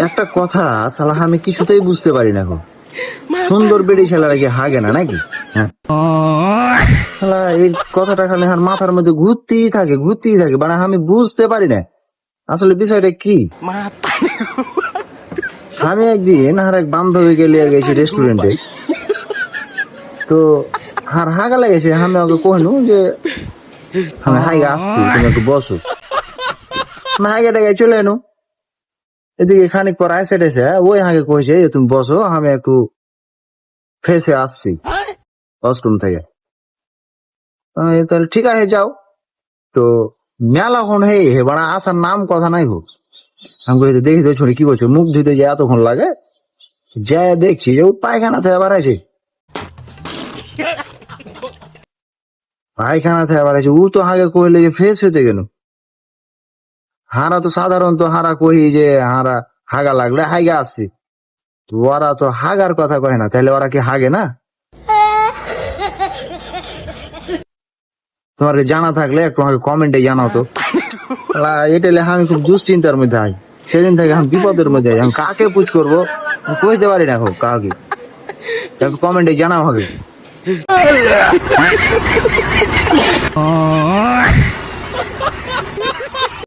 একটা কথা শালা আমি কিছুতেই বুঝতে পারি না এখন, সুন্দর বেড়ি ছেলেরা কি হাগে না নাকি? হ্যাঁ শালা এই কথাটা খালি আমার মাথার মধ্যে ঘুরতেই থাকে মানে আমি বুঝতে পারি না আসলে বিষয়টা কি। আমি একদিন আর এক বান্ধবীকে লিয়ে গেছি রেস্টুরেন্টে, তো আর হাগা লেগেছে। আমি ওকে কহনু যে আমি হাইগা আসছি, তুমি একটু বসো না, হাইগা টাইগা চলে এনো। এদিকে খানিক পর আইসে টেসে ওই হাগে কইছে তুমি বসো, আমি একটু ফেসে আসছি ওয়াশরুম থেকে। আমি তাহলে ঠিক আছে যাও। তো মেলা খন হে বাড়া আসার নাম কথা নাই হোক। আমি কইতে দেখি তো ছড়ি কি করছো, মুখ ধুইতে যে এতক্ষণ লাগে, যা দেখছি যে ও পায়খানা থেকে বাড়াইছে, পায়খানা থেকে বাড়াইছে। ও তো আগে কইলে যে ফ্রেশ হইতে গেল। হারা তো সাধারণত হারা কহি যে হারা হাগা লাগলে হাইগা আসছি, তো ওরা তো হাগার কথা কয় না, তাহলে ওরা কি হাগে না? তোমার জানা থাকলে একটু আমাকে কমেন্টে জানাও তো। এটা আমি খুব দুশ্চিন্তার মধ্যে আছি, সেদিন থেকে আমি বিপদের মধ্যে আছি। আমি কাকে পুজ করবো কইতে পারি না খুব কাউকে, একটু কমেন্টে জানাও হবে।